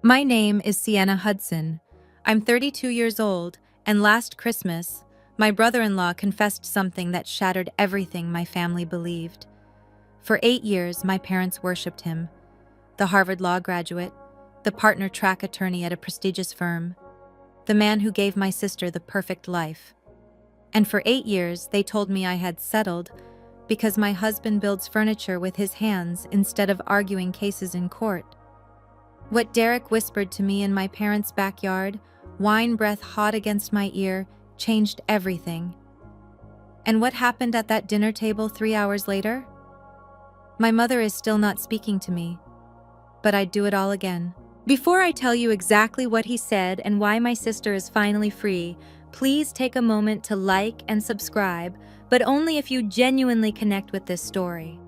My name is Sienna Hudson. I'm 32 years old, and last Christmas, my brother-in-law confessed something that shattered everything my family believed. For 8 years, my parents worshipped him. The Harvard Law graduate, the partner-track attorney at a prestigious firm, the man who gave my sister the perfect life. And for 8 years, they told me I had settled because my husband builds furniture with his hands instead of arguing cases in court. What Derek whispered to me in my parents' backyard, wine breath hot against my ear, changed everything. And what happened at that dinner table 3 hours later? My mother is still not speaking to me, but I'd do it all again. Before I tell you exactly what he said and why my sister is finally free, please take a moment to like and subscribe, but only if you genuinely connect with this story.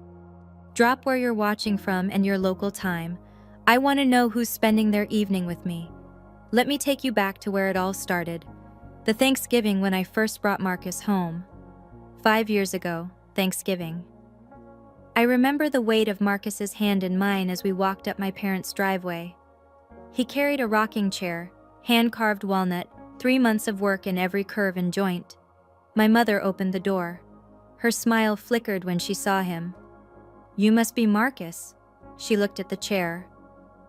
Drop where you're watching from and your local time. I want to know who's spending their evening with me. Let me take you back to where it all started. The Thanksgiving when I first brought Marcus home. 5 years ago, Thanksgiving. I remember the weight of Marcus's hand in mine as we walked up my parents' driveway. He carried a rocking chair, hand-carved walnut, 3 months of work in every curve and joint. My mother opened the door. Her smile flickered when she saw him. "You must be Marcus." She looked at the chair.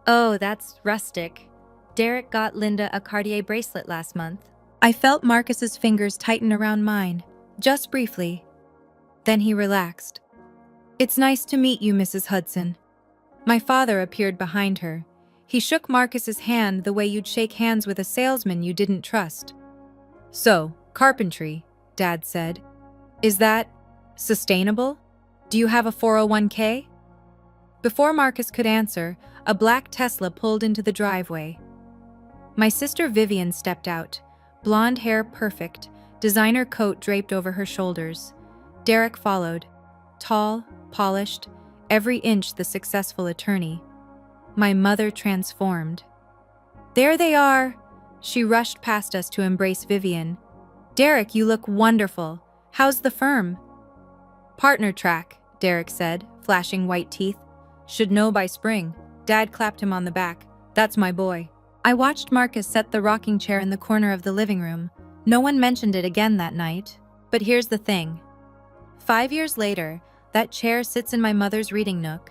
"Oh, that's rustic. Derek got Linda a Cartier bracelet last month." I felt Marcus's fingers tighten around mine, just briefly. Then he relaxed. "It's nice to meet you, Mrs. Hudson." My father appeared behind her. He shook Marcus's hand the way you'd shake hands with a salesman you didn't trust. "So, carpentry," Dad said. "Is that sustainable? Do you have a 401k?" Before Marcus could answer, a black Tesla pulled into the driveway. My sister Vivian stepped out, blonde hair perfect, designer coat draped over her shoulders. Derek followed, tall, polished, every inch the successful attorney. My mother transformed. "There they are!" She rushed past us to embrace Vivian. "Derek, you look wonderful. How's the firm?" "Partner track," Derek said, flashing white teeth. "Should know by spring." Dad clapped him on the back. "That's my boy." I watched Marcus set the rocking chair in the corner of the living room. No one mentioned it again that night. But here's the thing. 5 years later, that chair sits in my mother's reading nook.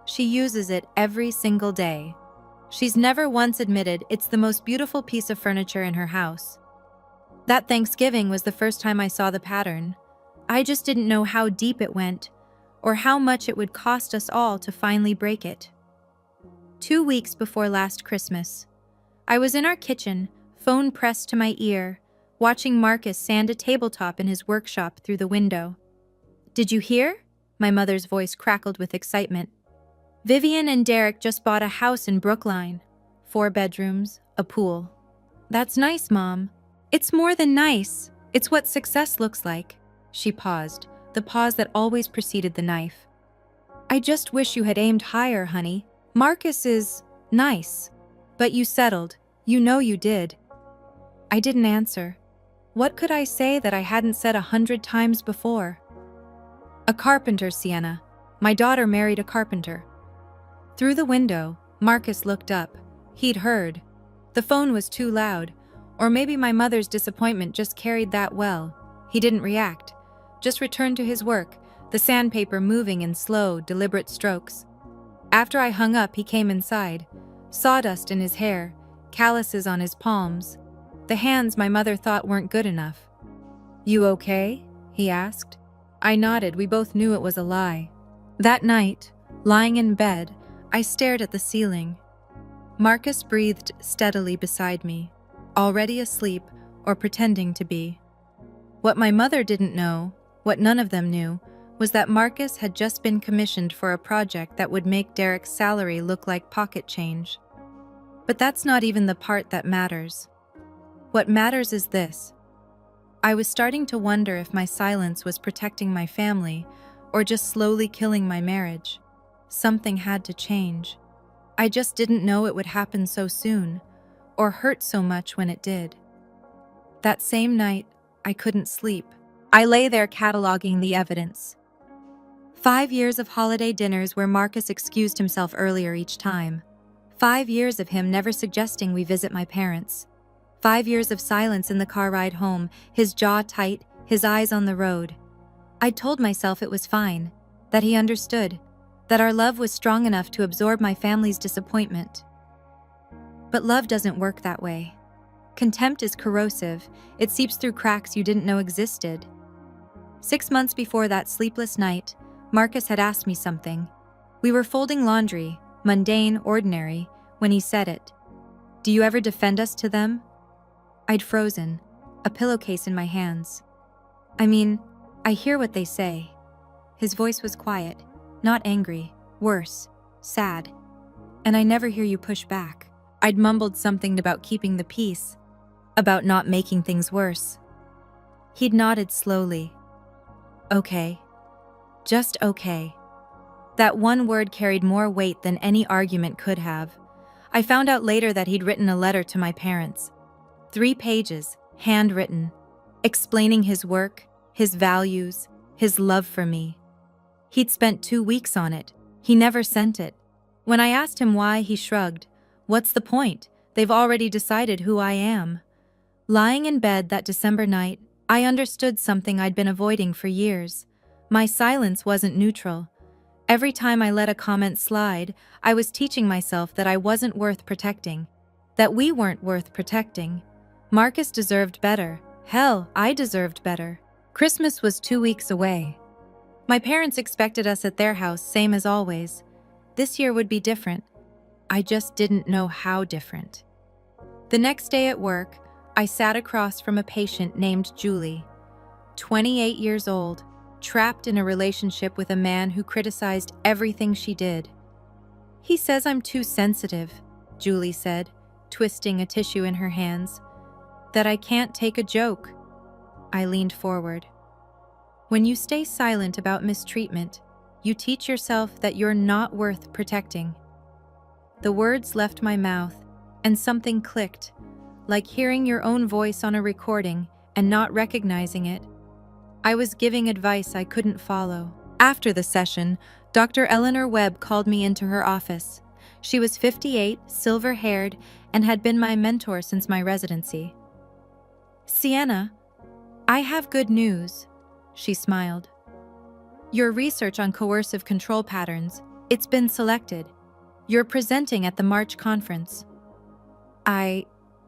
She uses it every single day. She's never once admitted it's the most beautiful piece of furniture in her house. That Thanksgiving was the first time I saw the pattern. I just didn't know how deep it went, or how much it would cost us all to finally break it. 2 weeks before last Christmas, I was in our kitchen, phone pressed to my ear, watching Marcus sand a tabletop in his workshop through the window. "Did you hear?" My mother's voice crackled with excitement. "Vivian and Derek just bought a house in Brookline. 4 bedrooms, a pool." "That's nice, Mom." "It's more than nice. It's what success looks like." She paused, the pause that always preceded the knife. "I just wish you had aimed higher, honey. Marcus is nice. But you settled. You know you did." I didn't answer. What could I say that I hadn't said 100 times before? "A carpenter, Sienna. My daughter married a carpenter." Through the window, Marcus looked up. He'd heard. The phone was too loud, or maybe my mother's disappointment just carried that well. He didn't react, just returned to his work, the sandpaper moving in slow, deliberate strokes. After I hung up, he came inside, sawdust in his hair, calluses on his palms, the hands my mother thought weren't good enough. "You okay?" he asked. I nodded. We both knew it was a lie. That night, lying in bed, I stared at the ceiling. Marcus breathed steadily beside me, already asleep or pretending to be. What my mother didn't know, what none of them knew, was that Marcus had just been commissioned for a project that would make Derek's salary look like pocket change. But that's not even the part that matters. What matters is this. I was starting to wonder if my silence was protecting my family or just slowly killing my marriage. Something had to change. I just didn't know it would happen so soon, or hurt so much when it did. That same night, I couldn't sleep. I lay there cataloging the evidence. 5 years of holiday dinners where Marcus excused himself earlier each time. 5 years of him never suggesting we visit my parents. 5 years of silence in the car ride home, his jaw tight, his eyes on the road. I'd told myself it was fine, that he understood, that our love was strong enough to absorb my family's disappointment. But love doesn't work that way. Contempt is corrosive. It seeps through cracks you didn't know existed. 6 months before that sleepless night, Marcus had asked me something. We were folding laundry, mundane, ordinary, when he said it. "Do you ever defend us to them?" I'd frozen, a pillowcase in my hands. "I mean, I hear what they say." His voice was quiet, not angry, worse, sad. "And I never hear you push back." I'd mumbled something about keeping the peace, about not making things worse. He'd nodded slowly. "Okay. Just okay." That one word carried more weight than any argument could have. I found out later that he'd written a letter to my parents. 3 pages, handwritten, explaining his work, his values, his love for me. He'd spent 2 weeks on it. He never sent it. When I asked him why, he shrugged. "What's the point? They've already decided who I am." Lying in bed that December night, I understood something I'd been avoiding for years. My silence wasn't neutral. Every time I let a comment slide, I was teaching myself that I wasn't worth protecting, that we weren't worth protecting. Marcus deserved better. Hell, I deserved better. Christmas was 2 weeks away. My parents expected us at their house, same as always. This year would be different. I just didn't know how different. The next day at work, I sat across from a patient named Julie, 28 years old, trapped in a relationship with a man who criticized everything she did. "He says I'm too sensitive," Julie said, twisting a tissue in her hands. "That I can't take a joke." I leaned forward. "When you stay silent about mistreatment, you teach yourself that you're not worth protecting." The words left my mouth, and something clicked, like hearing your own voice on a recording and not recognizing it. I was giving advice I couldn't follow. After the session, Dr. Eleanor Webb called me into her office. She was 58, silver-haired, and had been my mentor since my residency. "Sienna, I have good news," she smiled. "Your research on coercive control patterns, it's been selected. You're presenting at the March conference."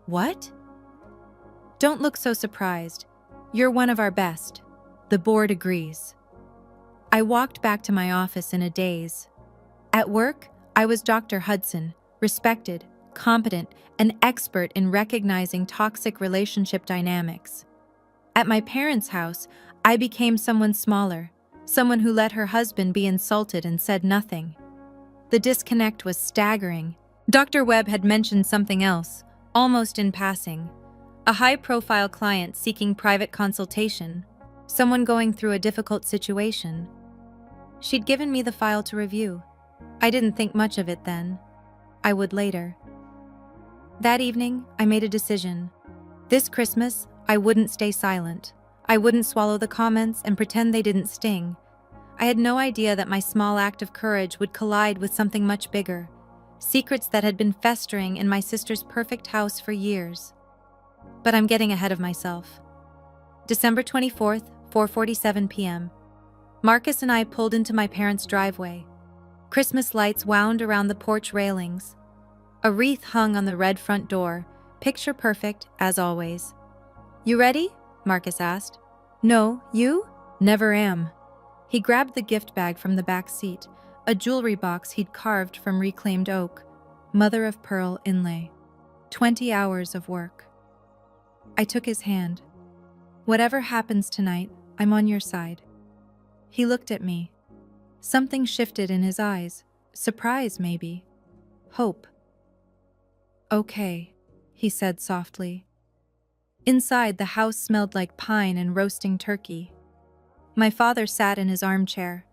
What? "Don't look so surprised. You're one of our best. The board agrees." I walked back to my office in a daze. At work, I was Dr. Hudson, respected, competent, and expert in recognizing toxic relationship dynamics. At my parents' house, I became someone smaller, someone who let her husband be insulted and said nothing. The disconnect was staggering. Dr. Webb had mentioned something else, almost in passing. A high-profile client seeking private consultation, someone going through a difficult situation. She'd given me the file to review. I didn't think much of it then. I would later. That evening, I made a decision. This Christmas, I wouldn't stay silent. I wouldn't swallow the comments and pretend they didn't sting. I had no idea that my small act of courage would collide with something much bigger. Secrets that had been festering in my sister's perfect house for years. But I'm getting ahead of myself. December 24th, 4:47 p.m. Marcus and I pulled into my parents' driveway. Christmas lights wound around the porch railings. A wreath hung on the red front door, picture perfect, as always. "You ready?" Marcus asked. "No, you?" "Never am." He grabbed the gift bag from the back seat, a jewelry box he'd carved from reclaimed oak, mother of pearl inlay. 20 hours of work. I took his hand. "Whatever happens tonight, I'm on your side." He looked at me. Something shifted in his eyes. Surprise, maybe. Hope. "Okay," he said softly. Inside, the house smelled like pine and roasting turkey. My father sat in his armchair.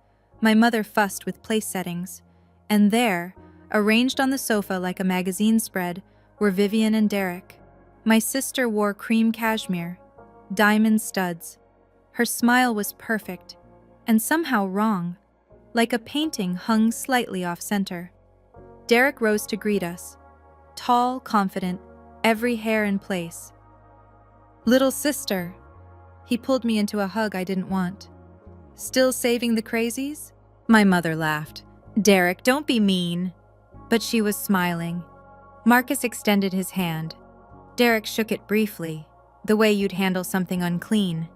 My mother fussed with place settings. And there, arranged on the sofa like a magazine spread, were Vivian and Derek. My sister wore cream cashmere, diamond studs. Her smile was perfect, and somehow wrong, like a painting hung slightly off-center. Derek rose to greet us. Tall, confident, every hair in place. "Little sister." He pulled me into a hug I didn't want. "Still saving the crazies?" My mother laughed. "Derek, don't be mean." But she was smiling. Marcus extended his hand. Derek shook it briefly, the way you'd handle something unclean.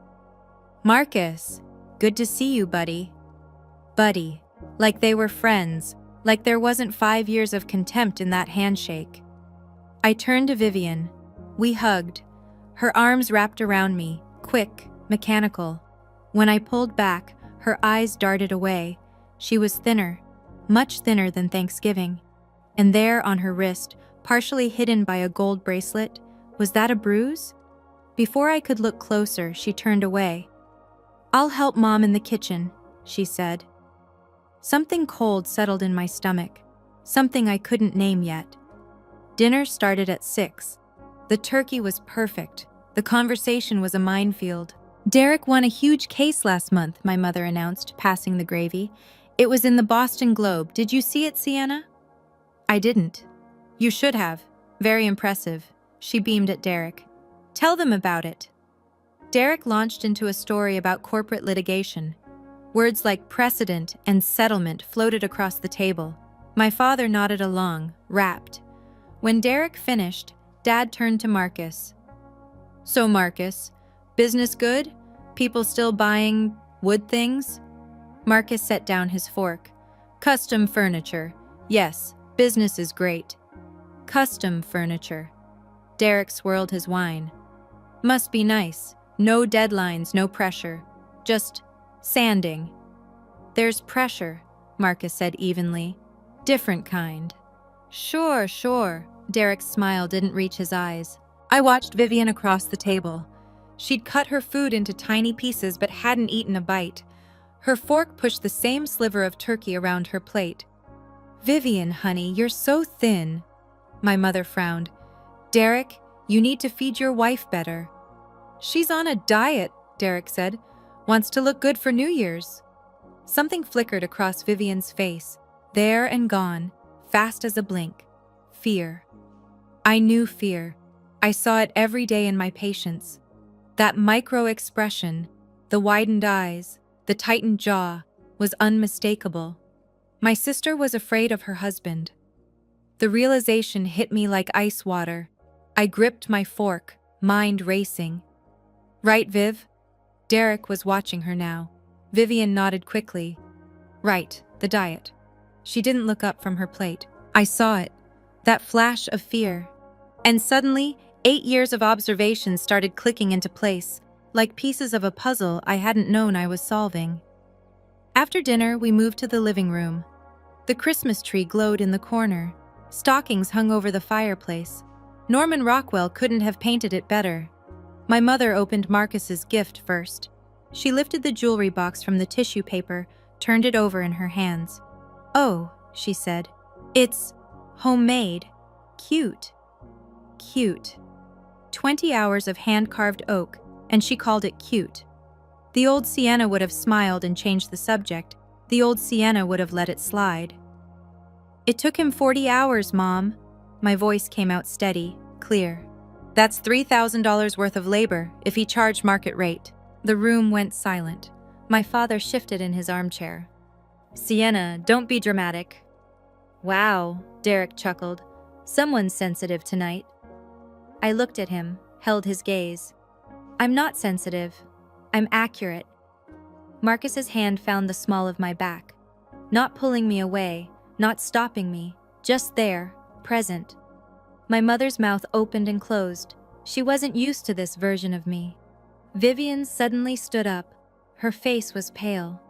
"Marcus, good to see you, buddy." Buddy, like they were friends, like there wasn't 5 years of contempt in that handshake. I turned to Vivian. We hugged, her arms wrapped around me, quick, mechanical. When I pulled back, her eyes darted away. She was thinner, much thinner than Thanksgiving. And there on her wrist, partially hidden by a gold bracelet, was that a bruise? Before I could look closer, she turned away. "I'll help Mom in the kitchen," she said. Something cold settled in my stomach, something I couldn't name yet. Dinner started at 6. The turkey was perfect. The conversation was a minefield. "Derek won a huge case last month," my mother announced, passing the gravy. "It was in the Boston Globe. Did you see it, Sienna?" I didn't. "You should have. Very impressive." She beamed at Derek. "Tell them about it." Derek launched into a story about corporate litigation. Words like precedent and settlement floated across the table. My father nodded along, rapt. When Derek finished, Dad turned to Marcus. "So, Marcus, business good? People still buying wood things?" Marcus set down his fork. "Custom furniture. Yes, business is great." "Custom furniture." Derek swirled his wine. "Must be nice. No deadlines, no pressure. Just sanding." "There's pressure," Marcus said evenly. "Different kind." Sure. Derek's smile didn't reach his eyes. I watched Vivian across the table. She'd cut her food into tiny pieces but hadn't eaten a bite. Her fork pushed the same sliver of turkey around her plate. "Vivian, honey, you're so thin." My mother frowned. "Derek, you need to feed your wife better." "She's on a diet," Derek said. "Wants to look good for New Year's." Something flickered across Vivian's face, there and gone, fast as a blink. Fear. I knew fear. I saw it every day in my patients. That micro-expression, the widened eyes, the tightened jaw, was unmistakable. My sister was afraid of her husband. The realization hit me like ice water. I gripped my fork, mind racing. "Right, Viv?" Derek was watching her now. Vivian nodded quickly. "Right, the diet." She didn't look up from her plate. I saw it, that flash of fear. And suddenly, 8 years of observation started clicking into place, like pieces of a puzzle I hadn't known I was solving. After dinner, we moved to the living room. The Christmas tree glowed in the corner. Stockings hung over the fireplace. Norman Rockwell couldn't have painted it better. My mother opened Marcus's gift first. She lifted the jewelry box from the tissue paper, turned it over in her hands. "Oh," she said, "it's homemade. Cute." Cute. 20 hours of hand-carved oak, and she called it cute. The old Sienna would have smiled and changed the subject. The old Sienna would have let it slide. "It took him 40 hours, Mom." My voice came out steady, clear. "That's $3,000 worth of labor, if he charged market rate." The room went silent. My father shifted in his armchair. "Sienna, don't be dramatic." "Wow," Derek chuckled. "Someone's sensitive tonight." I looked at him, held his gaze. "I'm not sensitive. I'm accurate." Marcus's hand found the small of my back. Not pulling me away, not stopping me, just there, present. My mother's mouth opened and closed. She wasn't used to this version of me. Vivian suddenly stood up. Her face was pale.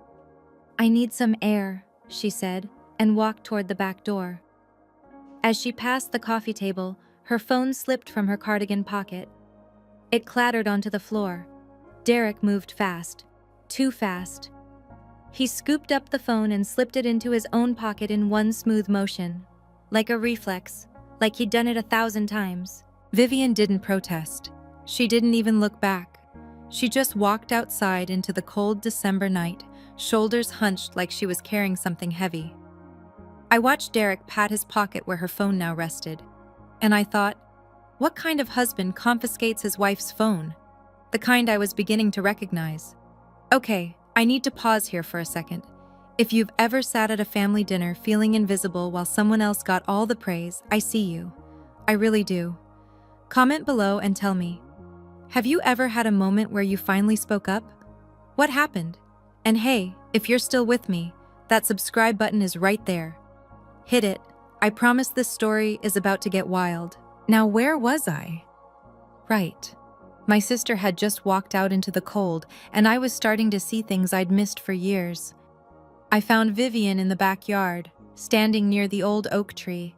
"I need some air," she said, and walked toward the back door. As she passed the coffee table, her phone slipped from her cardigan pocket. It clattered onto the floor. Derek moved fast. Too fast. He scooped up the phone and slipped it into his own pocket in one smooth motion. Like a reflex, like he'd done it 1,000 times. Vivian didn't protest. She didn't even look back. She just walked outside into the cold December night, shoulders hunched like she was carrying something heavy. I watched Derek pat his pocket where her phone now rested, and I thought, what kind of husband confiscates his wife's phone? The kind I was beginning to recognize. Okay, I need to pause here for a second. If you've ever sat at a family dinner feeling invisible while someone else got all the praise, I see you. I really do. Comment below and tell me. Have you ever had a moment where you finally spoke up? What happened? And hey, if you're still with me, that subscribe button is right there. Hit it. I promise this story is about to get wild. Now, where was I? Right. My sister had just walked out into the cold, and I was starting to see things I'd missed for years. I found Vivian in the backyard, standing near the old oak tree.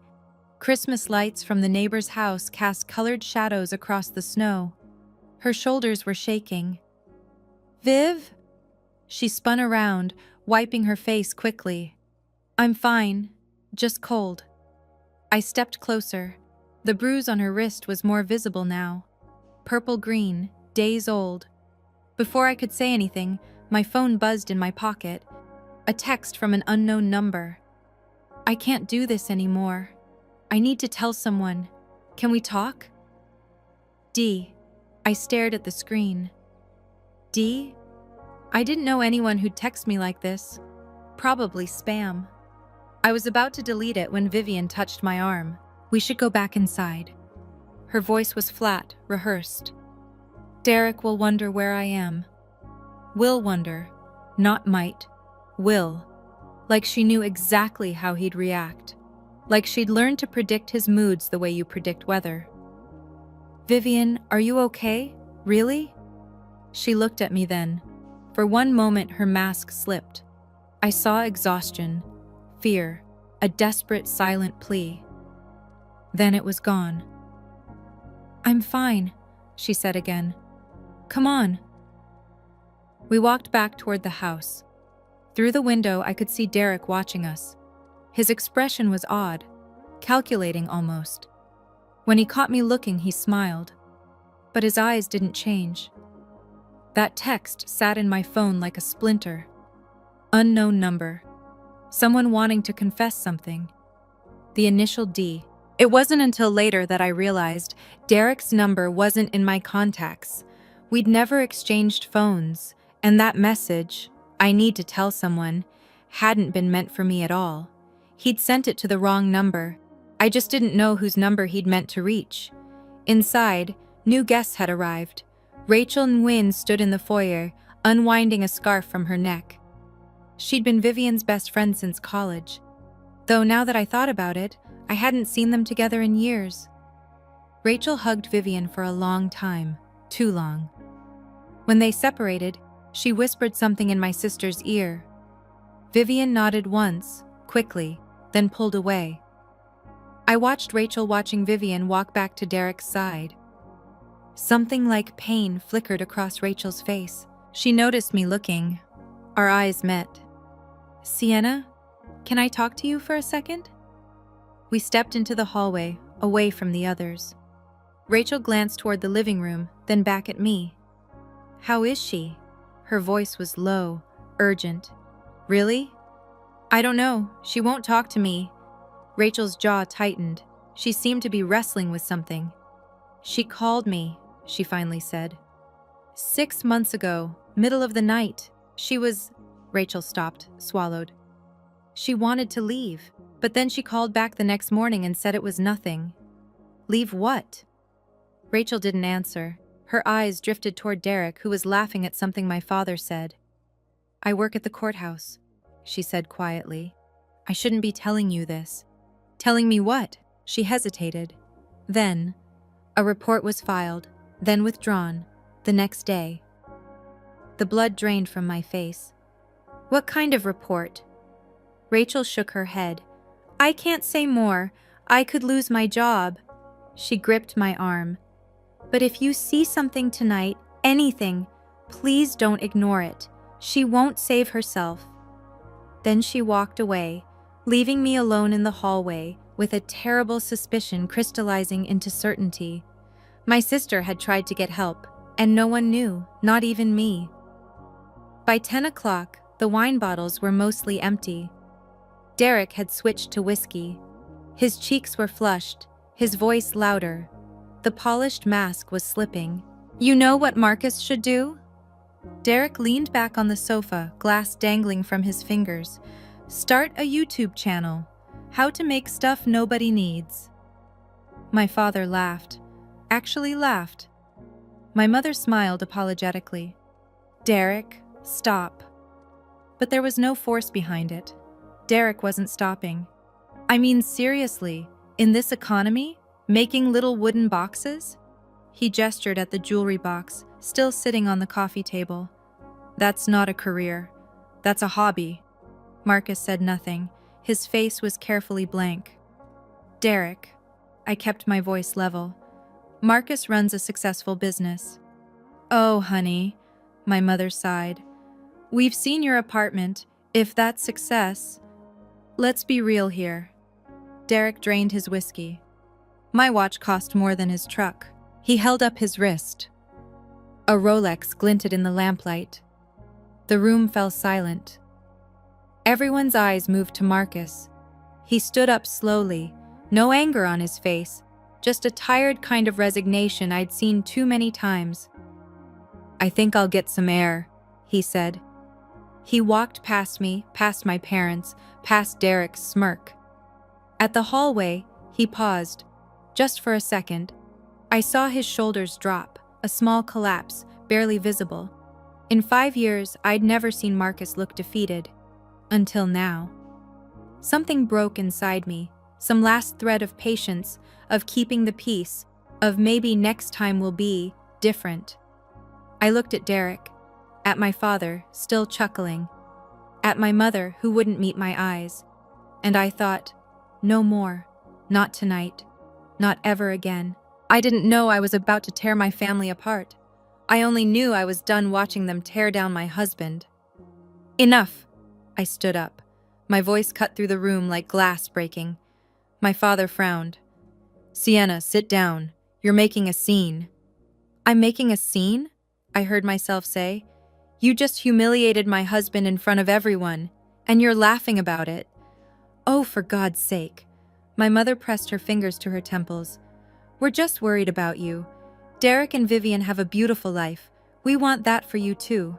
Christmas lights from the neighbor's house cast colored shadows across the snow. Her shoulders were shaking. Viv? She spun around, wiping her face quickly. I'm fine, just cold. I stepped closer. The bruise on her wrist was more visible now. Purple-green, days old. Before I could say anything, my phone buzzed in my pocket. A text from an unknown number. I can't do this anymore. I need to tell someone. Can we talk? D. I stared at the screen. D? I didn't know anyone who'd text me like this. Probably spam. I was about to delete it when Vivian touched my arm. We should go back inside. Her voice was flat, rehearsed. Derek will wonder where I am. Will wonder, not might. Will. Like she knew exactly how he'd react. Like she'd learned to predict his moods the way you predict weather. Vivian, are you okay? Really? She looked at me then. For one moment, her mask slipped. I saw exhaustion, fear, a desperate, silent plea. Then it was gone. I'm fine, she said again. Come on. We walked back toward the house. Through the window, I could see Derek watching us. His expression was odd, calculating almost. When he caught me looking, he smiled. But his eyes didn't change. That text sat in my phone like a splinter. Unknown number. Someone wanting to confess something. The initial D. It wasn't until later that I realized Derek's number wasn't in my contacts. We'd never exchanged phones, and that message, I need to tell someone, hadn't been meant for me at all. He'd sent it to the wrong number. I just didn't know whose number he'd meant to reach. Inside, new guests had arrived. Rachel Nguyen stood in the foyer, unwinding a scarf from her neck. She'd been Vivian's best friend since college. Though now that I thought about it, I hadn't seen them together in years. Rachel hugged Vivian for a long time, too long. When they separated, she whispered something in my sister's ear. Vivian nodded once, quickly, then pulled away. I watched Rachel watching Vivian walk back to Derek's side. Something like pain flickered across Rachel's face. She noticed me looking. Our eyes met. Sienna, can I talk to you for a second? We stepped into the hallway, away from the others. Rachel glanced toward the living room, then back at me. How is she? Her voice was low, urgent. Really? I don't know. She won't talk to me. Rachel's jaw tightened. She seemed to be wrestling with something. She called me, she finally said. 6 months ago, middle of the night. She was... Rachel stopped, swallowed. She wanted to leave, but then she called back the next morning and said it was nothing. Leave what? Rachel didn't answer. Her eyes drifted toward Derek, who was laughing at something my father said. I work at the courthouse, she said quietly. I shouldn't be telling you this. Telling me what? She hesitated. Then, a report was filed, then withdrawn, the next day. The blood drained from my face. What kind of report? Rachel shook her head. I can't say more. I could lose my job. She gripped my arm. But if you see something tonight, anything, please don't ignore it. She won't save herself. Then she walked away, leaving me alone in the hallway with a terrible suspicion crystallizing into certainty. My sister had tried to get help, and no one knew, not even me. By 10 o'clock, the wine bottles were mostly empty. Derek had switched to whiskey. His cheeks were flushed, his voice louder. The polished mask was slipping. "You know what Marcus should do?" Derek leaned back on the sofa, glass dangling from his fingers. "Start a YouTube channel. How to make stuff nobody needs." My father laughed. Actually laughed. My mother smiled apologetically. "Derek, stop." But there was no force behind it. Derek wasn't stopping. "I mean, seriously, in this economy, making little wooden boxes?" He gestured at the jewelry box, still sitting on the coffee table. "That's not a career. That's a hobby." Marcus said nothing. His face was carefully blank. "Derek," I kept my voice level. "Marcus runs a successful business." "Oh, honey," my mother sighed. "We've seen your apartment. If that's success, let's be real here." Derek drained his whiskey. "My watch cost more than his truck." He held up his wrist. A Rolex glinted in the lamplight. The room fell silent. Everyone's eyes moved to Marcus. He stood up slowly, no anger on his face, just a tired kind of resignation I'd seen too many times. "I think I'll get some air," he said. He walked past me, past my parents, past Derek's smirk. At the hallway, he paused, just for a second. I saw his shoulders drop, a small collapse, barely visible. In 5 years, I'd never seen Marcus look defeated. Until now. Something broke inside me, some last thread of patience, of keeping the peace, of maybe next time will be different. I looked at Derek, at my father, still chuckling, at my mother, who wouldn't meet my eyes, and I thought, no more, not tonight, not ever again. I didn't know I was about to tear my family apart. I only knew I was done watching them tear down my husband. "Enough!" I stood up. My voice cut through the room like glass breaking. My father frowned. "Sienna, sit down. You're making a scene." "I'm making a scene?" I heard myself say. "You just humiliated my husband in front of everyone, and you're laughing about it." "Oh, for God's sake." My mother pressed her fingers to her temples. "We're just worried about you. Derek and Vivian have a beautiful life. We want that for you too."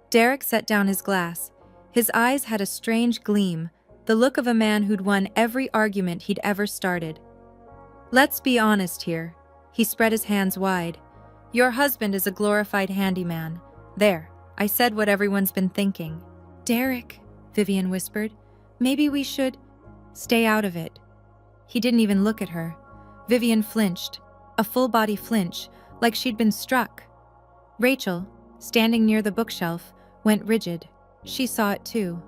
Derek set down his glass. His eyes had a strange gleam, the look of a man who'd won every argument he'd ever started. "Let's be honest here." He spread his hands wide. "Your husband is a glorified handyman. There, I said what everyone's been thinking." "Derek," Vivian whispered, "maybe we should stay out of it." He didn't even look at her. Vivian flinched, a full-body flinch, like she'd been struck. Rachel, standing near the bookshelf, went rigid. She saw it too.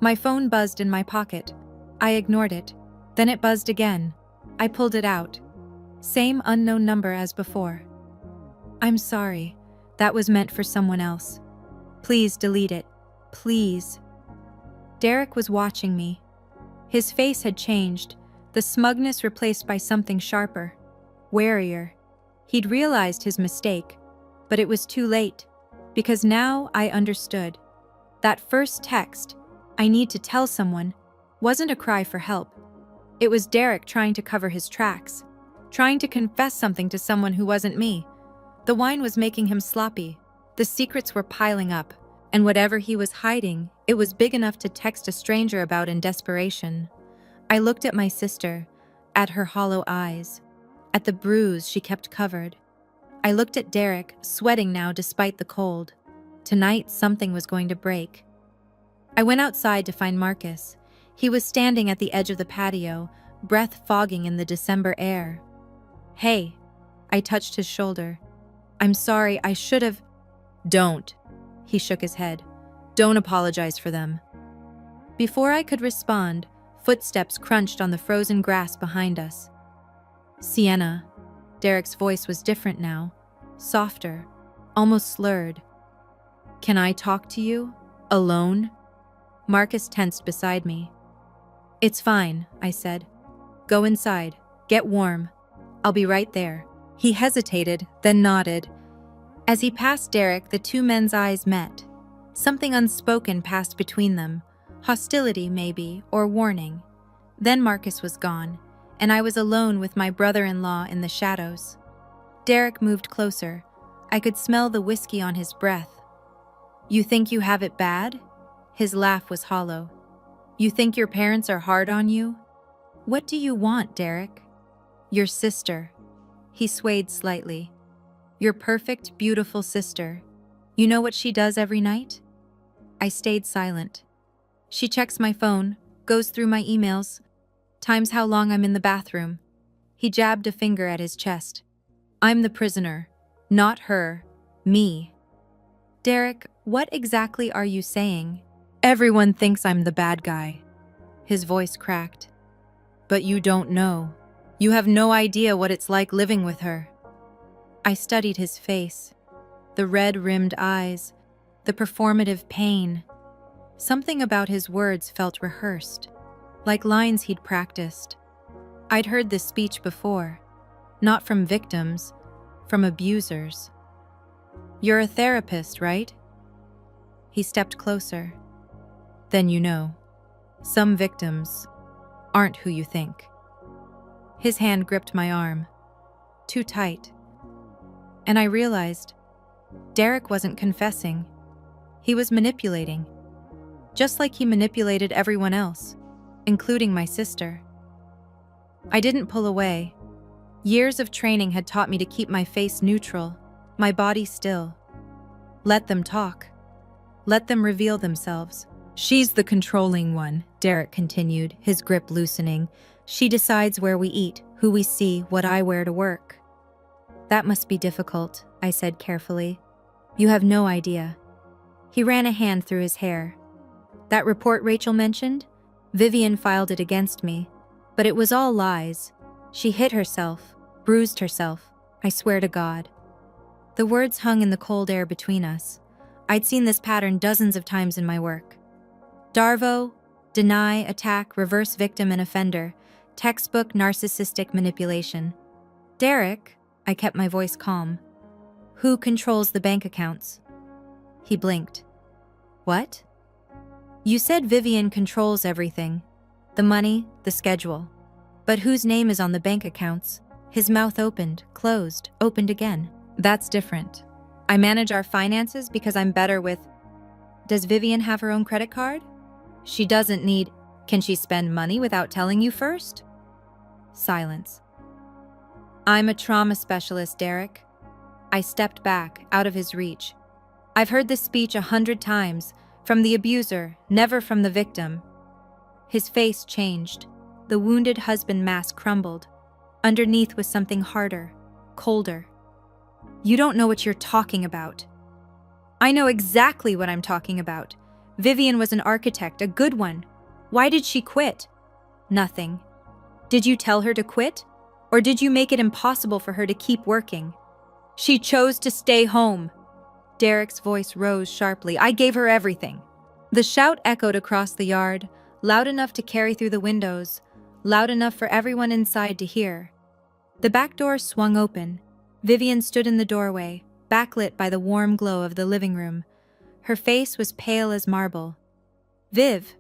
My phone buzzed in my pocket. I ignored it. Then it buzzed again. I pulled it out. Same unknown number as before. "I'm sorry. That was meant for someone else. Please delete it. Please." Derek was watching me. His face had changed, the smugness replaced by something sharper, warier. He'd realized his mistake, but it was too late, because now I understood. That first text, "I need to tell someone," wasn't a cry for help. It was Derek trying to cover his tracks, trying to confess something to someone who wasn't me. The wine was making him sloppy. The secrets were piling up, and whatever he was hiding, it was big enough to text a stranger about in desperation. I looked at my sister, at her hollow eyes, at the bruise she kept covered. I looked at Derek, sweating now despite the cold. Tonight, something was going to break. I went outside to find Marcus. He was standing at the edge of the patio, breath fogging in the December air. "Hey," I touched his shoulder. "I'm sorry, I should have—" "Don't." He shook his head. "Don't apologize for them." Before I could respond, footsteps crunched on the frozen grass behind us. "Sienna." Derek's voice was different now, softer, almost slurred. "Can I talk to you? Alone?" Marcus tensed beside me. "It's fine," I said. "Go inside. Get warm. I'll be right there." He hesitated, then nodded. As he passed Derek, the two men's eyes met. Something unspoken passed between them, Hostility, maybe, or warning. Then Marcus was gone, and I was alone with my brother-in-law in the shadows. Derek moved closer. I could smell the whiskey on his breath. "You think you have it bad?" His laugh was hollow. "You think your parents are hard on you?" "What do you want, Derek?" "Your sister." He swayed slightly. "Your perfect, beautiful sister. You know what she does every night?" I stayed silent. "She checks my phone, goes through my emails, times how long I'm in the bathroom." He jabbed a finger at his chest. "I'm the prisoner, not her, me." "Derek, what exactly are you saying?" "Everyone thinks I'm the bad guy." His voice cracked. "But you don't know. You have no idea what it's like living with her." I studied his face. The red-rimmed eyes, the performative pain. Something about his words felt rehearsed, like lines he'd practiced. I'd heard this speech before, not from victims, from abusers. "You're a therapist, right?" He stepped closer. "Then you know. Some victims aren't who you think." His hand gripped my arm, too tight. And I realized Derek wasn't confessing. He was manipulating, just like he manipulated everyone else, including my sister. I didn't pull away. Years of training had taught me to keep my face neutral, my body still. Let them talk. Let them reveal themselves. "She's the controlling one," Derek continued, his grip loosening. "She decides where we eat, who we see, what I wear to work." "That must be difficult," I said carefully. "You have no idea." He ran a hand through his hair. "That report Rachel mentioned? Vivian filed it against me. But it was all lies. She hit herself, bruised herself. I swear to God." The words hung in the cold air between us. I'd seen this pattern dozens of times in my work. Darvo, deny, attack, reverse victim and offender, textbook narcissistic manipulation. "Derek," I kept my voice calm. "Who controls the bank accounts?" He blinked. "What?" "You said Vivian controls everything. The money, the schedule. But whose name is on the bank accounts?" His mouth opened, closed, opened again. "That's different. I manage our finances because I'm better with..." "Does Vivian have her own credit card?" "She doesn't need..." "Can she spend money without telling you first?" Silence. "I'm a trauma specialist, Derek." I stepped back, out of his reach. "I've heard this speech 100 times, from the abuser, never from the victim." His face changed. The wounded husband mask crumbled. Underneath was something harder, colder. "You don't know what you're talking about." "I know exactly what I'm talking about. Vivian was an architect, a good one. Why did she quit?" "Nothing." "Did you tell her to quit? Or did you make it impossible for her to keep working?" "She chose to stay home." Derek's voice rose sharply. "I gave her everything." The shout echoed across the yard, loud enough to carry through the windows, loud enough for everyone inside to hear. The back door swung open. Vivian stood in the doorway, backlit by the warm glow of the living room. Her face was pale as marble. "Viv."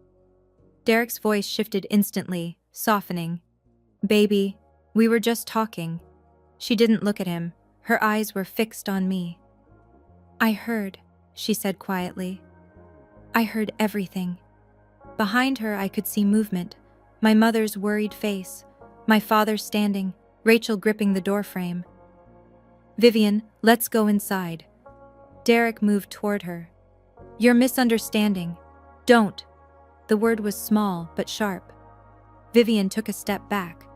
Derek's voice shifted instantly, softening. "Baby, we were just talking." She didn't look at him. Her eyes were fixed on me. "I heard," she said quietly. "I heard everything." Behind her, I could see movement. My mother's worried face, my father standing, Rachel gripping the doorframe. "Vivian, let's go inside." Derek moved toward her. "You're misunderstanding." "Don't." The word was small but sharp. Vivian took a step back.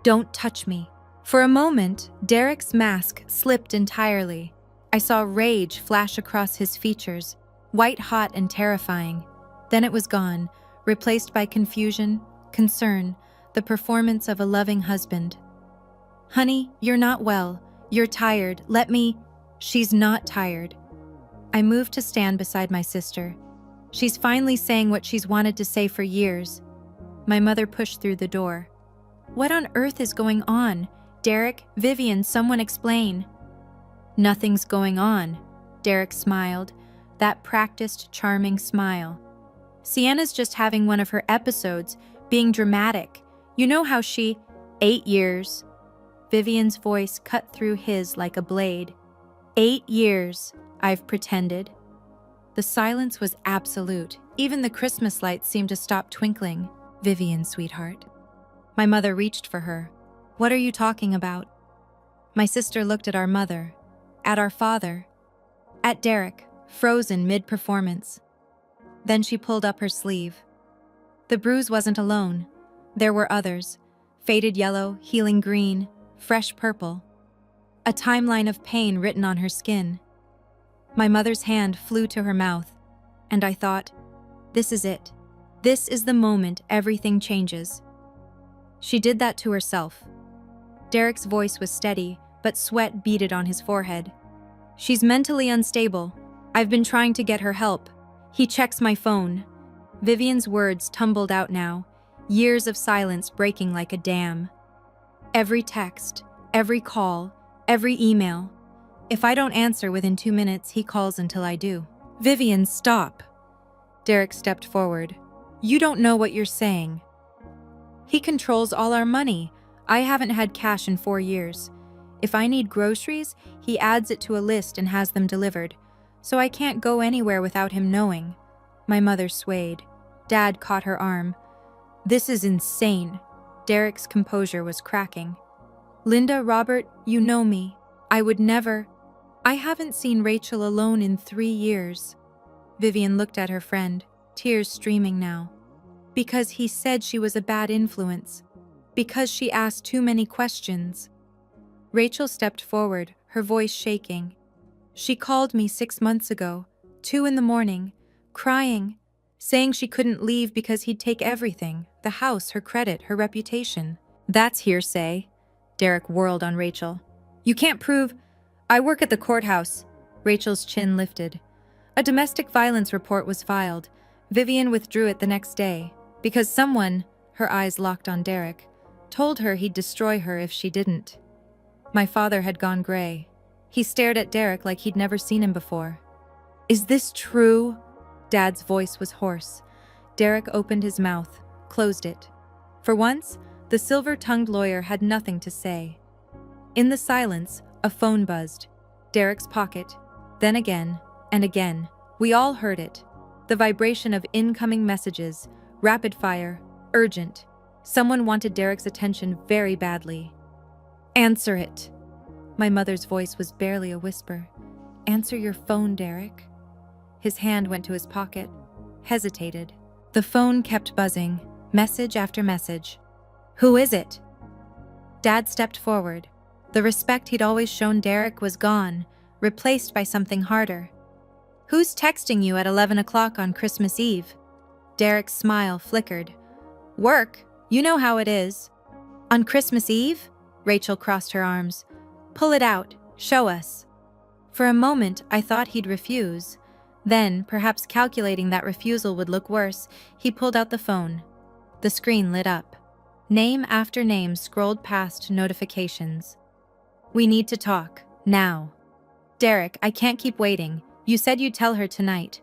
"Don't touch me." For a moment, Derek's mask slipped entirely. I saw rage flash across his features, white-hot and terrifying. Then it was gone, replaced by confusion, concern, the performance of a loving husband. "Honey, you're not well. You're tired. Let me..." "She's not tired." I moved to stand beside my sister. "She's finally saying what she's wanted to say for years." My mother pushed through the door. "What on earth is going on? Derek, Vivian, someone explain." "Nothing's going on." Derek smiled, that practiced, charming smile. Sienna's just having one of her episodes, being dramatic. You know how she— 8 years. Vivian's voice cut through his like a blade. 8 years, I've pretended. The silence was absolute. Even the Christmas lights seemed to stop twinkling. Vivian, sweetheart. My mother reached for her. What are you talking about? My sister looked at our mother, at our father, at Derek, frozen mid-performance. Then she pulled up her sleeve. The bruise wasn't alone. There were others. Faded yellow, healing green, fresh purple. A timeline of pain written on her skin. My mother's hand flew to her mouth, and I thought, this is it. This is the moment everything changes. She did that to herself. Derek's voice was steady, but sweat beaded on his forehead. She's mentally unstable. I've been trying to get her help. He checks my phone. Vivian's words tumbled out now, years of silence breaking like a dam. Every text, every call, every email. If I don't answer within 2 minutes, he calls until I do. Vivian, stop. Derek stepped forward. You don't know what you're saying. He controls all our money. I haven't had cash in 4 years. If I need groceries, he adds it to a list and has them delivered. So I can't go anywhere without him knowing. My mother swayed. Dad caught her arm. This is insane. Derek's composure was cracking. Linda, Robert, you know me. I would never. I haven't seen Rachel alone in 3 years. Vivian looked at her friend, tears streaming now. Because he said she was a bad influence. Because she asked too many questions. Rachel stepped forward, her voice shaking. She called me 6 months ago, 2 in the morning, crying, saying she couldn't leave because he'd take everything, the house, her credit, her reputation. That's hearsay. Derek whirled on Rachel. You can't prove. I work at the courthouse. Rachel's chin lifted. A domestic violence report was filed. Vivian withdrew it the next day because someone, her eyes locked on Derek, told her he'd destroy her if she didn't. My father had gone gray. He stared at Derek like he'd never seen him before. Is this true? Dad's voice was hoarse. Derek opened his mouth, closed it. For once, the silver-tongued lawyer had nothing to say. In the silence, a phone buzzed. Derek's pocket. Then again, and again. We all heard it. The vibration of incoming messages, rapid fire, urgent. Someone wanted Derek's attention very badly. Answer it. My mother's voice was barely a whisper. Answer your phone, Derek. His hand went to his pocket, hesitated. The phone kept buzzing, message after message. Who is it? Dad stepped forward. The respect he'd always shown Derek was gone, replaced by something harder. Who's texting you at 11 o'clock on Christmas Eve? Derek's smile flickered. Work, you know how it is. On Christmas Eve? Rachel crossed her arms. Pull it out, show us. For a moment, I thought he'd refuse. Then, perhaps calculating that refusal would look worse, he pulled out the phone. The screen lit up. Name after name scrolled past notifications. We need to talk, now. Derek, I can't keep waiting. You said you'd tell her tonight.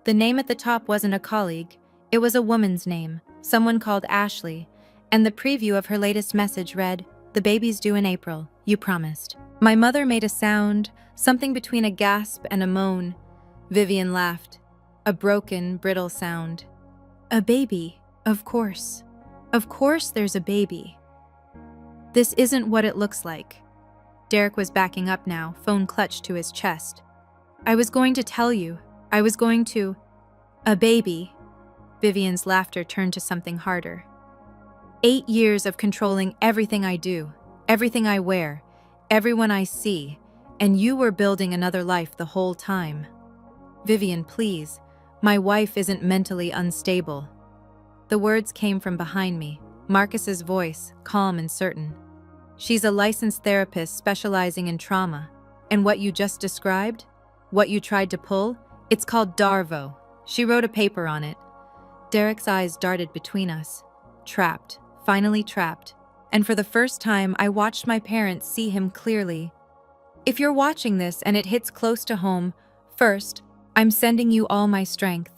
The name at the top wasn't a colleague. It was a woman's name, someone called Ashley, and the preview of her latest message read, The baby's due in April, you promised. My mother made a sound, something between a gasp and a moan. Vivian laughed. A broken, brittle sound. A baby, of course. Of course there's a baby. This isn't what it looks like. Derek was backing up now, phone clutched to his chest. I was going to tell you. I was going to... A baby. Vivian's laughter turned to something harder. 8 years of controlling everything I do, everything I wear, everyone I see, and you were building another life the whole time. Vivian, please. My wife isn't mentally unstable. The words came from behind me, Marcus's voice, calm and certain. She's a licensed therapist specializing in trauma. And what you just described? What you tried to pull? It's called Darvo. She wrote a paper on it. Derek's eyes darted between us. Trapped. Finally trapped. And for the first time, I watched my parents see him clearly. If you're watching this and it hits close to home, first, I'm sending you all my strength.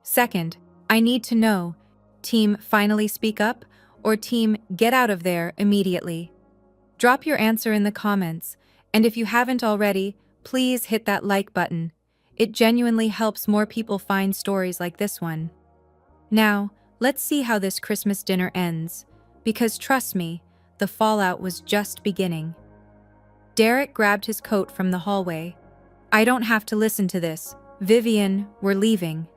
Second, I need to know. Team, finally speak up, or team, get out of there immediately. Drop your answer in the comments, and if you haven't already, please hit that like button. It genuinely helps more people find stories like this one. Now, let's see how this Christmas dinner ends, because trust me, the fallout was just beginning. Derek grabbed his coat from the hallway. I don't have to listen to this. Vivian, we're leaving.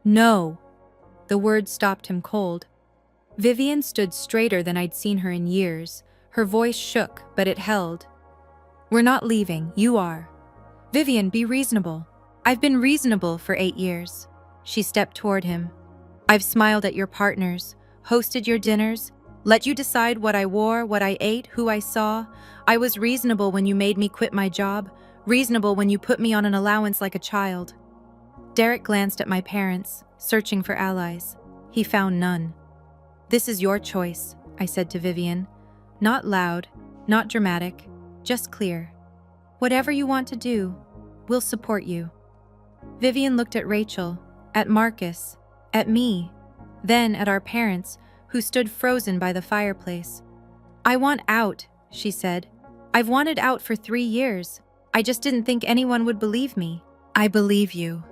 No. The words stopped him cold. Vivian stood straighter than I'd seen her in years. Her voice shook, but it held. We're not leaving, you are. Vivian, be reasonable. I've been reasonable for 8 years. She stepped toward him. I've smiled at your partners, hosted your dinners, let you decide what I wore, what I ate, who I saw. I was reasonable when you made me quit my job, reasonable when you put me on an allowance like a child. Derek glanced at my parents, searching for allies. He found none. This is your choice, I said to Vivian. Not loud, not dramatic, just clear. Whatever you want to do, we'll support you. Vivian looked at Rachel, at Marcus, at me, then at our parents, who stood frozen by the fireplace. I want out, she said. I've wanted out for 3 years. I just didn't think anyone would believe me. I believe you.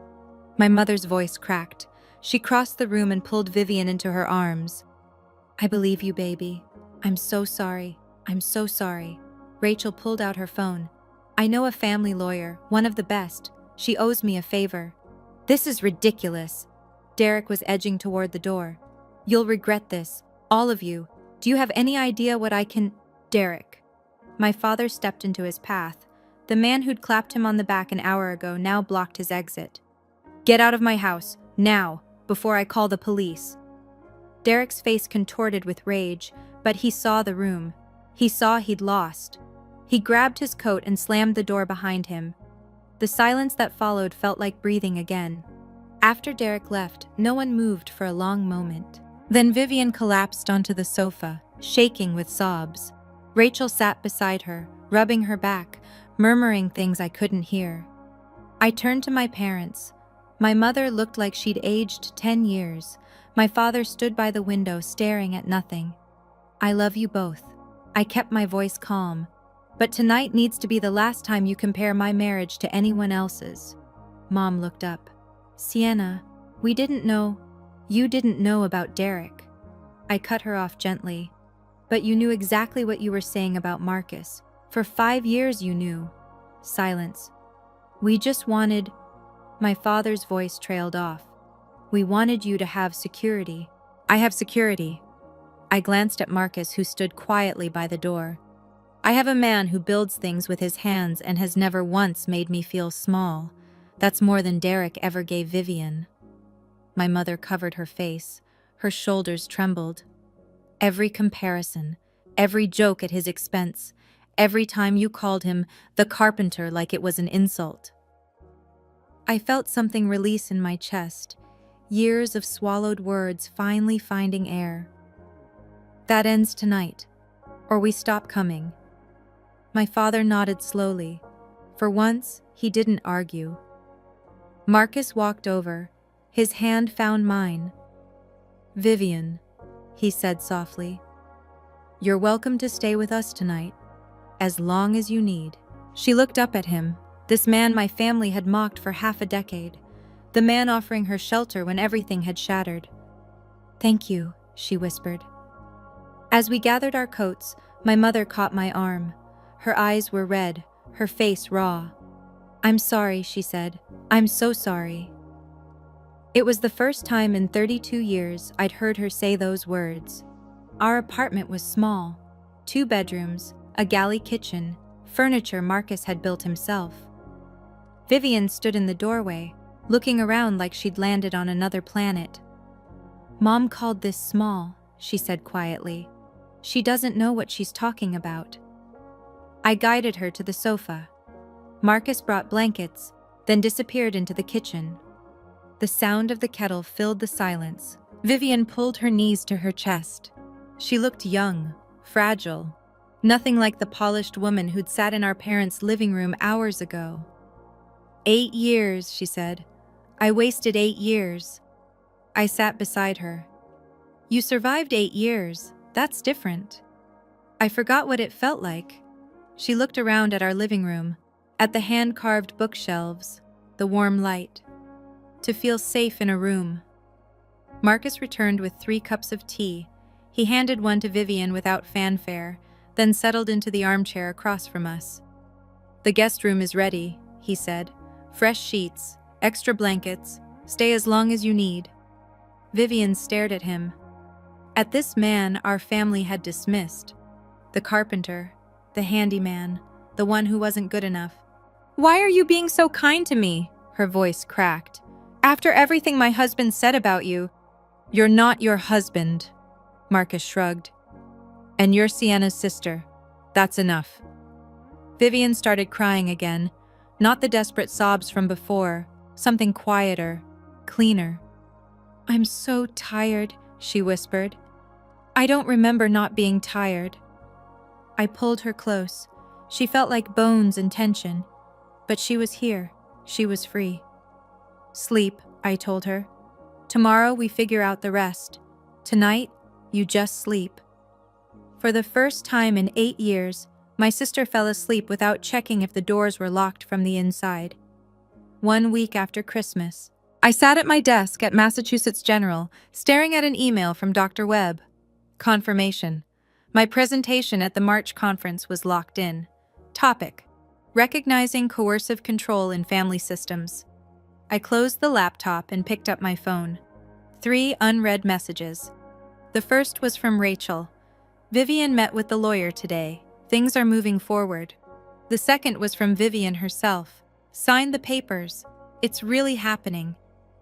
My mother's voice cracked. She crossed the room and pulled Vivian into her arms. I believe you, baby. I'm so sorry. I'm so sorry. Rachel pulled out her phone. I know a family lawyer, one of the best. She owes me a favor. This is ridiculous. Derek was edging toward the door. You'll regret this, all of you. Do you have any idea what I can— Derek. My father stepped into his path. The man who'd clapped him on the back an hour ago now blocked his exit. Get out of my house, now, before I call the police. Derek's face contorted with rage, but he saw the room. He saw he'd lost. He grabbed his coat and slammed the door behind him. The silence that followed felt like breathing again. After Derek left, no one moved for a long moment. Then Vivian collapsed onto the sofa, shaking with sobs. Rachel sat beside her, rubbing her back, murmuring things I couldn't hear. I turned to my parents. My mother looked like she'd aged 10 years. My father stood by the window staring at nothing. I love you both. I kept my voice calm. But tonight needs to be the last time you compare my marriage to anyone else's. Mom looked up. Sienna, we didn't know. You didn't know about Derek. I cut her off gently. But you knew exactly what you were saying about Marcus. For 5 years you knew. Silence. We just wanted— My father's voice trailed off. We wanted you to have security. I have security. I glanced at Marcus, who stood quietly by the door. I have a man who builds things with his hands and has never once made me feel small. That's more than Derek ever gave Vivian. My mother covered her face. Her shoulders trembled. Every comparison, every joke at his expense, every time you called him the carpenter like it was an insult. I felt something release in my chest, years of swallowed words finally finding air. That ends tonight, or we stop coming. My father nodded slowly. For once, he didn't argue. Marcus walked over. His hand found mine. Vivian, he said softly. You're welcome to stay with us tonight, as long as you need. She looked up at him, this man my family had mocked for half a decade, the man offering her shelter when everything had shattered. Thank you, she whispered. As we gathered our coats, my mother caught my arm. Her eyes were red, her face raw. I'm sorry, she said. I'm so sorry. It was the first time in 32 years I'd heard her say those words. Our apartment was small. 2 bedrooms, a galley kitchen, furniture Marcus had built himself. Vivian stood in the doorway, looking around like she'd landed on another planet. Mom called this small, she said quietly. She doesn't know what she's talking about. I guided her to the sofa. Marcus brought blankets, then disappeared into the kitchen. The sound of the kettle filled the silence. Vivian pulled her knees to her chest. She looked young, fragile, nothing like the polished woman who'd sat in our parents' living room hours ago. 8 years, she said. I wasted 8 years. I sat beside her. You survived 8 years. That's different. I forgot what it felt like. She looked around at our living room, at the hand-carved bookshelves, the warm light. To feel safe in a room. Marcus returned with 3 cups of tea. He handed one to Vivian without fanfare, then settled into the armchair across from us. The guest room is ready, he said. Fresh sheets, extra blankets, stay as long as you need. Vivian stared at him. At this man our family had dismissed. The carpenter, the handyman, the one who wasn't good enough. Why are you being so kind to me? Her voice cracked. After everything my husband said about you. You're not your husband, Marcus shrugged. And you're Sienna's sister. That's enough. Vivian started crying again, not the desperate sobs from before, something quieter, cleaner. I'm so tired, she whispered. I don't remember not being tired. I pulled her close. She felt like bones and tension. But she was here. She was free. Sleep, I told her. Tomorrow we figure out the rest. Tonight, you just sleep. For the first time in 8 years, my sister fell asleep without checking if the doors were locked from the inside. 1 week after Christmas, I sat at my desk at Massachusetts General, staring at an email from Dr. Webb. Confirmation. My presentation at the March conference was locked in. Topic: Recognizing coercive control in family systems. I closed the laptop and picked up my phone. 3 unread messages. The first was from Rachel. Vivian met with the lawyer today. Things are moving forward. The second was from Vivian herself. Signed the papers. It's really happening.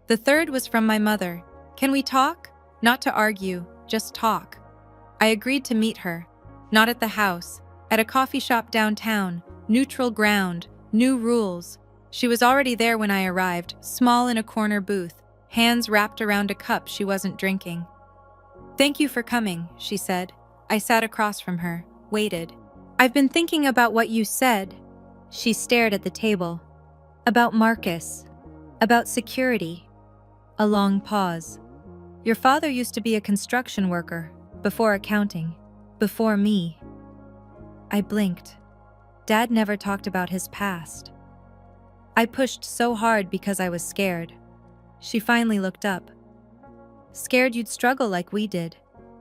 The third was from my mother. Can we talk? Not to argue, just talk. I agreed to meet her. Not at the house. At a coffee shop downtown. Neutral ground. New rules. She was already there when I arrived, small in a corner booth, hands wrapped around a cup she wasn't drinking. Thank you for coming, she said. I sat across from her, waited. I've been thinking about what you said. She stared at the table. About Marcus. About security. A long pause. Your father used to be a construction worker, before accounting, before me. I blinked. Dad never talked about his past. I pushed so hard because I was scared. She finally looked up. Scared you'd struggle like we did,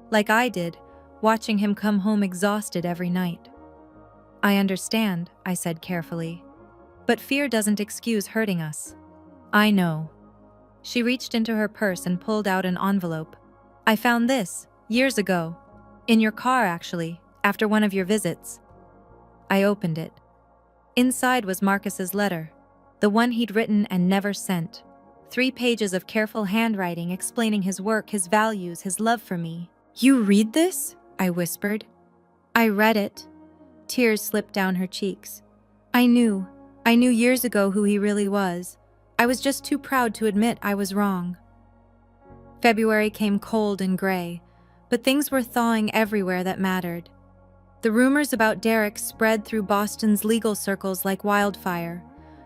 like I did, watching him come home exhausted every night. I understand, I said carefully. But fear doesn't excuse hurting us. I know. She reached into her purse and pulled out an envelope. I found this, years ago. In your car, actually, after one of your visits. I opened it. Inside was Marcus's letter. The one he'd written and never sent. 3 pages of careful handwriting explaining his work, his values, his love for me. You read this? I whispered. I read it. Tears slipped down her cheeks. I knew years ago who he really was. I was just too proud to admit I was wrong. February came cold and gray, but things were thawing everywhere that mattered. The rumors about Derek spread through Boston's legal circles like wildfire.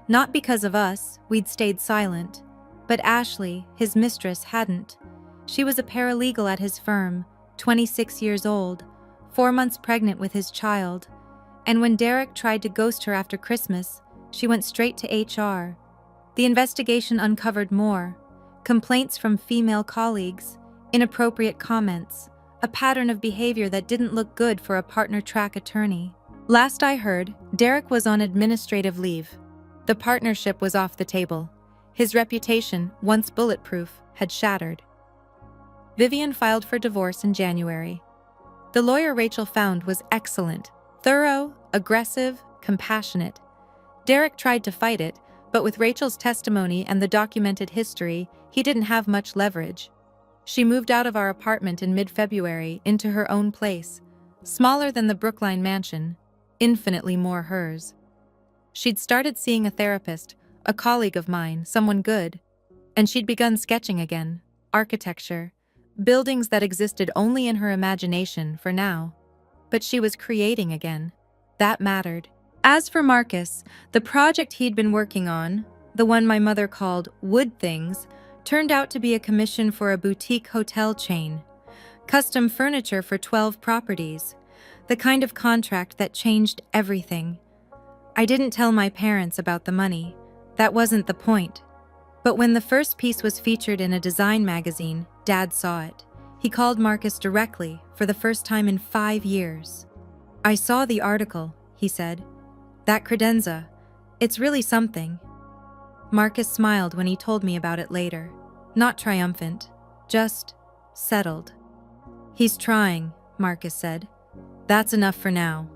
Not because of us, we'd stayed silent. But Ashley, his mistress, hadn't. She was a paralegal at his firm, 26 years old, 4 months pregnant with his child. And when Derek tried to ghost her after Christmas, she went straight to HR. The investigation uncovered more. Complaints from female colleagues, inappropriate comments, a pattern of behavior that didn't look good for a partner-track attorney. Last I heard, Derek was on administrative leave. The partnership was off the table. His reputation, once bulletproof, had shattered. Vivian filed for divorce in January. The lawyer Rachel found was excellent, thorough, aggressive, compassionate. Derek tried to fight it, but with Rachel's testimony and the documented history, he didn't have much leverage. She moved out of our apartment in mid-February into her own place, smaller than the Brookline mansion, infinitely more hers. She'd started seeing a therapist, a colleague of mine, someone good, and she'd begun sketching again, architecture, buildings that existed only in her imagination for now. But she was creating again. That mattered. As for Marcus, the project he'd been working on, the one my mother called Wood Things, Turned out to be a commission for a boutique hotel chain. Custom furniture for 12 properties. The kind of contract that changed everything. I didn't tell my parents about the money. That wasn't the point. But when the first piece was featured in a design magazine, Dad saw it. He called Marcus directly for the first time in 5 years. "I saw the article," he said. "That credenza. It's really something." Marcus smiled when he told me about it later. Not triumphant, just settled. "He's trying," Marcus said. "That's enough for now."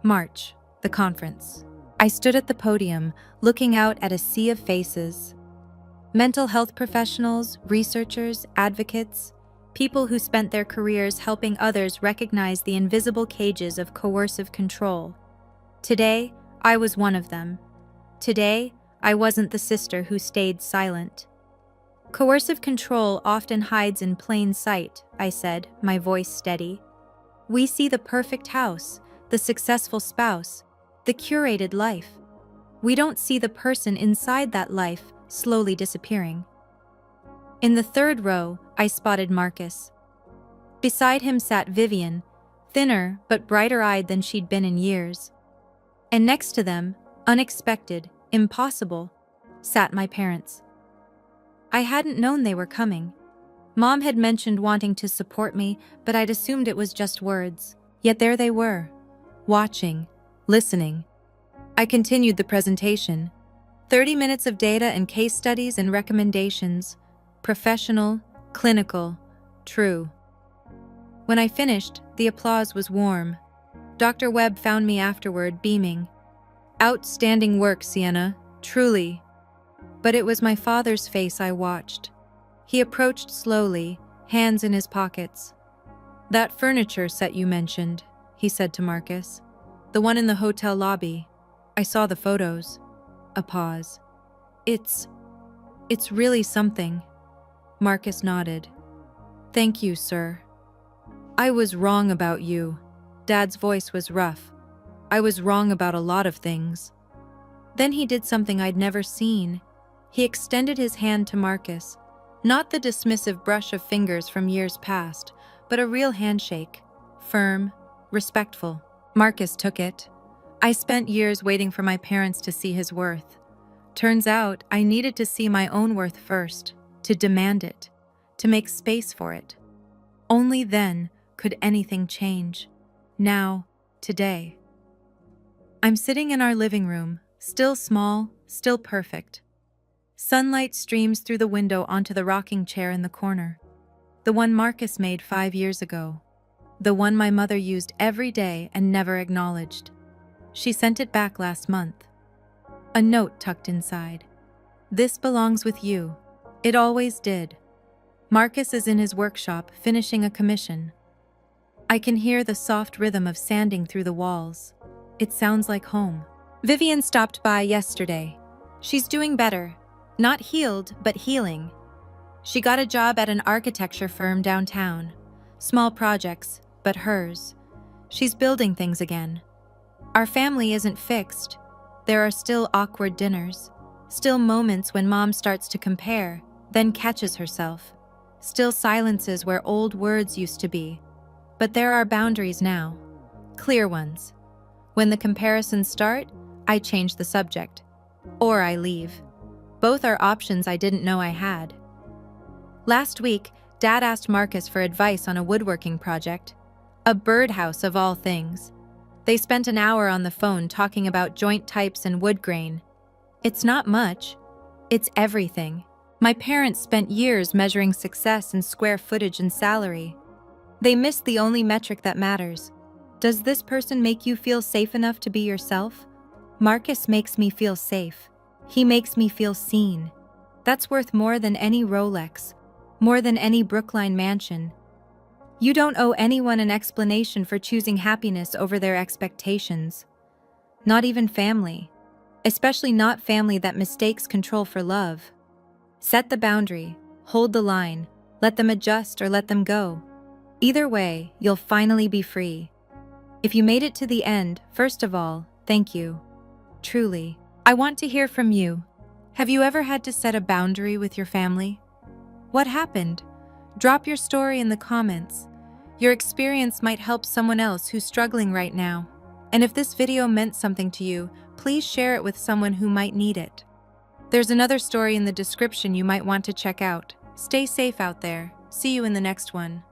March, the conference. I stood at the podium, looking out at a sea of faces. Mental health professionals, researchers, advocates, people who spent their careers helping others recognize the invisible cages of coercive control. Today, I was one of them. Today, I wasn't the sister who stayed silent. "Coercive control often hides in plain sight," I said, my voice steady. "We see the perfect house, the successful spouse, the curated life. We don't see the person inside that life slowly disappearing." In the third row, I spotted Marcus. Beside him sat Vivian, thinner but brighter-eyed than she'd been in years. And next to them, unexpected, impossible, sat my parents. I hadn't known they were coming. Mom had mentioned wanting to support me, but I'd assumed it was just words. Yet there they were, watching, listening. I continued the presentation. 30 minutes of data and case studies and recommendations. Professional, clinical, true. When I finished, the applause was warm. Dr. Webb found me afterward, beaming. "Outstanding work, Sienna, truly." But it was my father's face I watched. He approached slowly, hands in his pockets. "That furniture set you mentioned," he said to Marcus. "The one in the hotel lobby. I saw the photos." A pause. It's really something." Marcus nodded. "Thank you, sir." "I was wrong about you." Dad's voice was rough. "I was wrong about a lot of things." Then he did something I'd never seen. He extended his hand to Marcus. Not the dismissive brush of fingers from years past, but a real handshake. Firm, respectful. Marcus took it. I spent years waiting for my parents to see his worth. Turns out I needed to see my own worth first, to demand it, to make space for it. Only then could anything change. Now, today. I'm sitting in our living room, still small, still perfect. Sunlight streams through the window onto the rocking chair in the corner. The one Marcus made 5 years ago. The one my mother used every day and never acknowledged. She sent it back last month. A note tucked inside. "This belongs with you. It always did." Marcus is in his workshop finishing a commission. I can hear the soft rhythm of sanding through the walls. It sounds like home. Vivian stopped by yesterday. She's doing better. Not healed, but healing. She got a job at an architecture firm downtown. Small projects, but hers. She's building things again. Our family isn't fixed. There are still awkward dinners. Still moments when Mom starts to compare, then catches herself. Still silences where old words used to be. But there are boundaries now. Clear ones. When the comparisons start, I change the subject. Or I leave. Both are options I didn't know I had. Last week, Dad asked Marcus for advice on a woodworking project. A birdhouse of all things. They spent an hour on the phone talking about joint types and wood grain. It's not much. It's everything. My parents spent years measuring success in square footage and salary. They missed the only metric that matters. Does this person make you feel safe enough to be yourself? Marcus makes me feel safe. He makes me feel seen. That's worth more than any Rolex, more than any Brookline mansion. You don't owe anyone an explanation for choosing happiness over their expectations. Not even family. Especially not family that mistakes control for love. Set the boundary, hold the line, let them adjust or let them go. Either way, you'll finally be free. If you made it to the end, first of all, thank you. Truly. I want to hear from you. Have you ever had to set a boundary with your family? What happened? Drop your story in the comments. Your experience might help someone else who's struggling right now. And if this video meant something to you, please share it with someone who might need it. There's another story in the description you might want to check out. Stay safe out there. See you in the next one.